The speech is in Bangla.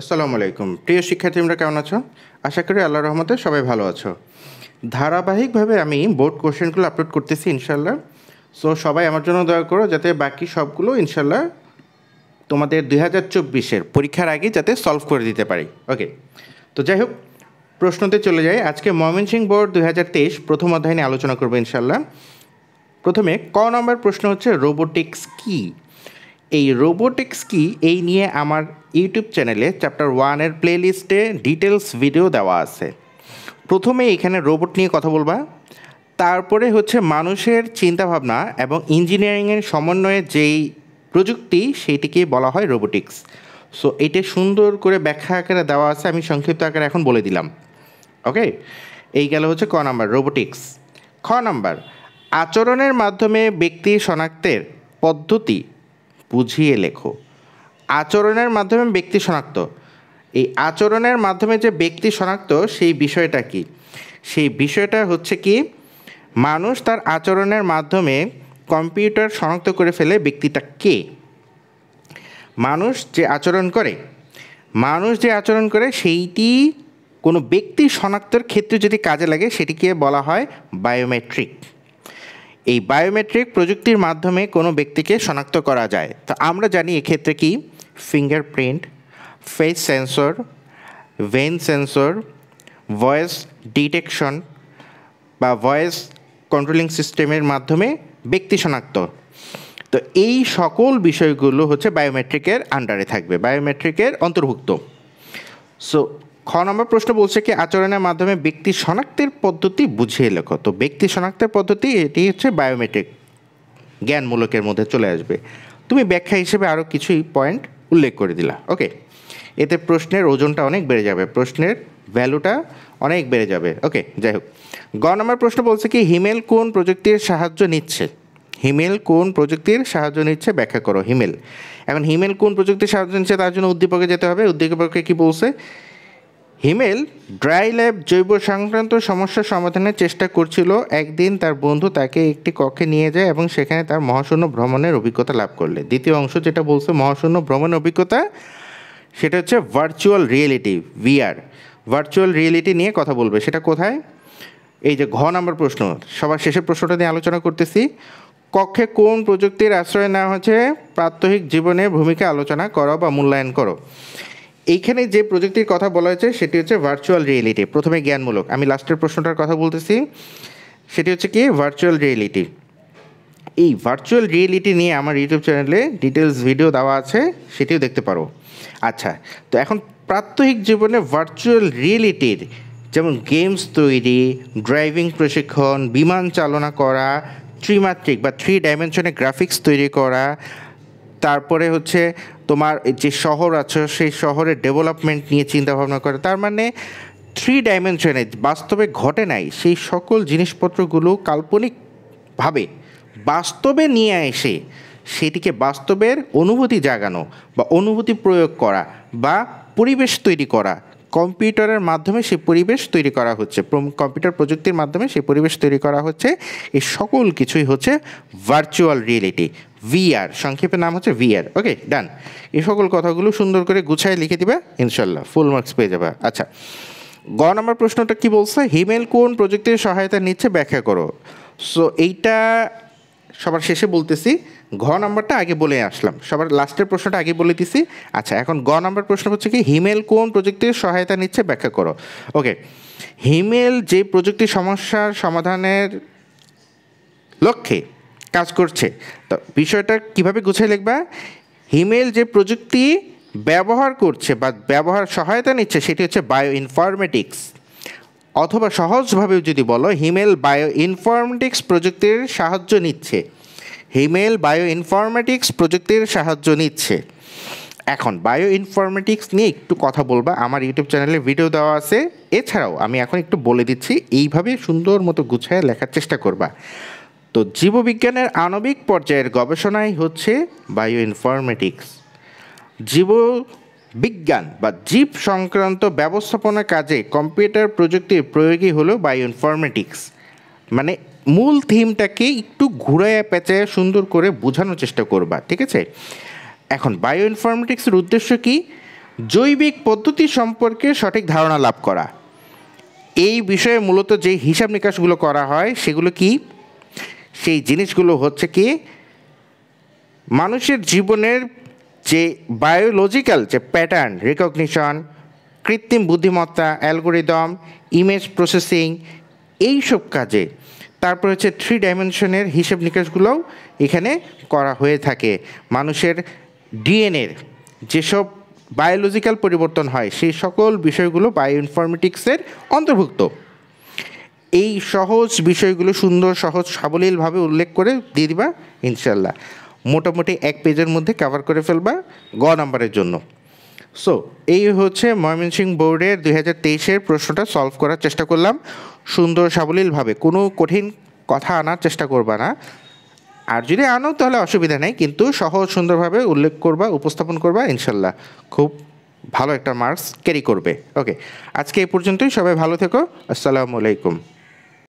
আসসালামু আলাইকুম প্রিয় শিক্ষার্থীরা, কেমন আছো? আশা করি আল্লাহর রহমতে সবাই ভালো আছো। ধারাবাহিকভাবে আমি বোর্ড কোশ্চেনগুলো আপলোড করতেছি ইনশাল্লাহ। সো সবাই আমার জন্য দয়া করো যাতে বাকি সবগুলো ইনশাল্লাহ তোমাদের 2024-এর পরীক্ষার আগে যাতে সলভ করে দিতে পারি। ওকে, তো যাই হোক, প্রশ্নতে চলে যাই। আজকে ময়মনসিংহ বোর্ড 2023 প্রথম অধ্যায় নিয়ে আলোচনা করবো ইনশাল্লাহ। প্রথমে ক নম্বর প্রশ্ন হচ্ছে রোবোটিক্স কী। এই রোবোটিক্স কি এই নিয়ে আমার ইউটিউব চ্যানেলে চ্যাপ্টার 1-এর প্লেলিস্টে ডিটেলস ভিডিও দেওয়া আছে। প্রথমে এখানে রোবট নিয়ে কথা বলবা, তারপরে হচ্ছে মানুষের চিন্তাভাবনা এবং ইঞ্জিনিয়ারিংয়ের সমন্বয়ে যেই প্রযুক্তি সেইটিকে বলা হয় রোবোটিক্স। সো এটা সুন্দর করে ব্যাখ্যা আকারে দেওয়া আছে, আমি সংক্ষিপ্ত আকারে এখন বলে দিলাম। ওকে, এই গেল হচ্ছে ক নাম্বার রোবোটিক্স। খ নাম্বার আচরণের মাধ্যমে ব্যক্তি শনাক্তের পদ্ধতি বুঝিয়ে লেখো। আচরণের মাধ্যমে ব্যক্তি শনাক্ত, এই আচরণের মাধ্যমে যে ব্যক্তি শনাক্ত সেই বিষয়টা কি? সেই বিষয়টা হচ্ছে কি, মানুষ তার আচরণের মাধ্যমে কম্পিউটার শনাক্ত করে ফেলে ব্যক্তিটা কে। মানুষ যে আচরণ করে সেইটি কোনো ব্যক্তি শনাক্তের ক্ষেত্রে যদি কাজে লাগে সেটিকে বলা হয় বায়োমেট্রিক। এই বায়োমেট্রিক প্রযুক্তির মাধ্যমে কোনো ব্যক্তিকে শনাক্ত করা যায়। তো আমরা জানি এক্ষেত্রে কি fingerprint, face sensor, vein sensor, voice detection বা ভয়েস কন্ট্রোলিং সিস্টেমের মাধ্যমে ব্যক্তি শনাক্ত। তো এই সকল বিষয়গুলো হচ্ছে বায়োমেট্রিকের আন্ডারে থাকবে, বায়োমেট্রিকের অন্তর্ভুক্ত। সো খ নম্বর প্রশ্ন বলছে কি আচরণের মাধ্যমে ব্যক্তি শনাক্তের পদ্ধতি বুঝিয়ে লেখো। তো ব্যক্তি শনাক্তের পদ্ধতি এটি হচ্ছে বায়োমেট্রিক জ্ঞানমূলকের মধ্যে চলে আসবে। তুমি ব্যাখ্যা হিসেবে আরও কিছুই পয়েন্ট উল্লেখ করে দিলা। ওকে, এতে প্রশ্নের ওজনটা অনেক বেড়ে যাবে, প্রশ্নের ভ্যালুটা অনেক বেড়ে যাবে। ওকে, যাই হোক, গ নম্বর প্রশ্ন বলছে কি হিমেল কোন প্রযুক্তির সাহায্য নিচ্ছে। হিমেল কোন প্রযুক্তির সাহায্য নিচ্ছে ব্যাখ্যা করো। হিমেল, এখন হিমেল কোন প্রযুক্তির সাহায্য নিচ্ছে তার জন্য উদ্দীপকে যেতে হবে। উদ্দীপকে কি বলছে? হিমেল ড্রাই ল্যাব জৈব সংক্রান্ত সমস্যা সমাধানের চেষ্টা করছিল। একদিন তার বন্ধু তাকে একটি কক্ষে নিয়ে যায় এবং সেখানে তার মহাশূন্য ভ্রমণের অভিজ্ঞতা লাভ করলে। দ্বিতীয় অংশ যেটা বলছে মহাশূন্য ভ্রমণের অভিজ্ঞতা, সেটা হচ্ছে virtual reality, VR. Virtual reality নিয়ে কথা বলবে, সেটা কোথায়? এই যে ঘ নাম্বার প্রশ্ন, সবার শেষের প্রশ্নটা নিয়ে আলোচনা করতেছি। কক্ষে কোন প্রযুক্তির আশ্রয় নেওয়া হচ্ছে প্রাত্যহিক জীবনের ভূমিকা আলোচনা করো বা মূল্যায়ন করো। এইখানে যে প্রযুক্তির কথা বলা হয়েছে সেটি হচ্ছে ভার্চুয়াল রিয়েলিটি। প্রথমে জ্ঞানমূলক, আমি লাস্টের প্রশ্নটার কথা বলতেছি, সেটি হচ্ছে কি ভার্চুয়াল রিয়েলিটি। এই ভার্চুয়াল রিয়েলিটি নিয়ে আমার ইউটিউব চ্যানেলে ডিটেলস ভিডিও দেওয়া আছে, সেটিও দেখতে পারো। আচ্ছা, তো এখন প্রাত্যহিক জীবনে ভার্চুয়াল রিয়েলিটির যেমন গেমস তৈরি, ড্রাইভিং প্রশিক্ষণ, বিমান চালনা করা, ত্রিমাত্রিক বা 3 ডাইমেনশনে গ্রাফিক্স তৈরি করা, তারপরে হচ্ছে তোমার যে শহর আছে সেই শহরের ডেভেলপমেন্ট নিয়ে চিন্তাভাবনা করে। তার মানে 3 ডাইমেনশনে বাস্তবে ঘটে নাই সেই সকল জিনিসপত্রগুলো কাল্পনিকভাবে বাস্তবে নিয়ে এসে সেটিকে বাস্তবের অনুভূতি জাগানো বা অনুভূতি প্রয়োগ করা বা পরিবেশ তৈরি করা, কম্পিউটারের মাধ্যমে সেই পরিবেশ তৈরি করা হচ্ছে, কম্পিউটার প্রযুক্তির মাধ্যমে সেই পরিবেশ তৈরি করা হচ্ছে। এই সকল কিছুই হচ্ছে ভার্চুয়াল রিয়েলিটি, ভিআর, সংক্ষেপে নাম হচ্ছে ভিআর। ওকে, ডান। এই সকল কথাগুলো সুন্দর করে গুছায় লিখে দিবা, ইনশাল্লাহ ফুল মার্কস পেয়ে যাবা। আচ্ছা, গ নম্বর প্রশ্নটা কি বলছে? হিমেল কোন প্রযুক্তির সহায়তা নিচ্ছে ব্যাখ্যা করো। সো এইটা সবার শেষে বলতেছি, ঘ নাম্বারটা আগে বলে আসলাম, সবার লাস্টের প্রশ্নটা আগে বলে দিছি। আচ্ছা, এখন গ নাম্বার প্রশ্ন হচ্ছে কি হিমেল কোন প্রযুক্তির সহায়তা নিচ্ছে ব্যাখ্যা করো। ওকে, হিমেল যে প্রযুক্তি সমস্যার সমাধানের লক্ষ্যে কাজ করছে, তো বিষয়টা কিভাবে গুছিয়ে লিখবা? হিমেল যে প্রযুক্তি ব্যবহার করছে বা ব্যবহার সহায়তা নিচ্ছে সেটি হচ্ছে বায়ো ইনফরমেটিক্স, অথবা সহজভাবে যদি বলো হিমেল বায়ো ইনফরমেটিক্স প্রযুক্তির সাহায্য নিচ্ছে। হিমেল বায়ো ইনফরমেটিক্স প্রযুক্তির সাহায্য নিচ্ছে। এখন বায়ো ইনফরমেটিক্স নিয়ে একটু কথা বলবা, আমার ইউটিউব চ্যানেলে ভিডিও দেওয়া আছে। এছাড়াও আমি এখন একটু বলে দিচ্ছি, এইভাবে সুন্দর মতো গুছায় লেখার চেষ্টা করবা। তো জীববিজ্ঞানের আণবিক পর্যায়ের গবেষণাই হচ্ছে বায়ো ইনফরমেটিক্স। জীববিজ্ঞান বা জীব সংক্রান্ত ব্যবস্থাপনা কাজে কম্পিউটার প্রযুক্তির প্রয়োগই হলো বায়ো ইনফরমেটিক্স। মানে মূল থিমটাকে একটু ঘুরাইয়া পেঁচাইয়া সুন্দর করে বোঝানোর চেষ্টা করবা, ঠিক আছে? এখন বায়ো ইনফরমেটিক্সের উদ্দেশ্য কি? জৈবিক পদ্ধতি সম্পর্কে সঠিক ধারণা লাভ করা। এই বিষয়ে মূলত যে হিসাব নিকাশগুলো করা হয় সেগুলো কি, সেই জিনিসগুলো হচ্ছে কি মানুষের জীবনের যে বায়োলজিক্যাল যে প্যাটার্ন রিকগনিশন, কৃত্রিম বুদ্ধিমত্তা, অ্যালগোরিদম, ইমেজ প্রসেসিং, এইসব কাজে। তারপর হচ্ছে 3 ডাইমেনশনের হিসাব নিকাশগুলোও এখানে করা হয়ে থাকে। মানুষের ডিএনএর যেসব বায়োলজিক্যাল পরিবর্তন হয় সেই সকল বিষয়গুলো বায়ো ইনফরমেটিক্সের অন্তর্ভুক্ত। এই সহজ বিষয়গুলো সুন্দর সহজ সাবলীলভাবে উল্লেখ করে দিয়ে দিবা ইনশাল্লাহ। মোটামুটি 1 পেজের মধ্যে কভার করে ফেলবা গ নাম্বারের জন্য। সো এই হচ্ছে ময়মনসিংহ বোর্ডের 2023-এর প্রশ্নটা সলভ করার চেষ্টা করলাম সুন্দর সাবলীলভাবে। কোনো কঠিন কথা আনার চেষ্টা করবা না, আর যদি আনো তাহলে অসুবিধা নেই, কিন্তু সহজ সুন্দরভাবে উল্লেখ করবা, উপস্থাপন করবা, ইনশাল্লাহ খুব ভালো একটা মার্কস ক্যারি করবে। ওকে, আজকে এই পর্যন্তই। সবাই ভালো থেকো। আসসালামু আলাইকুম।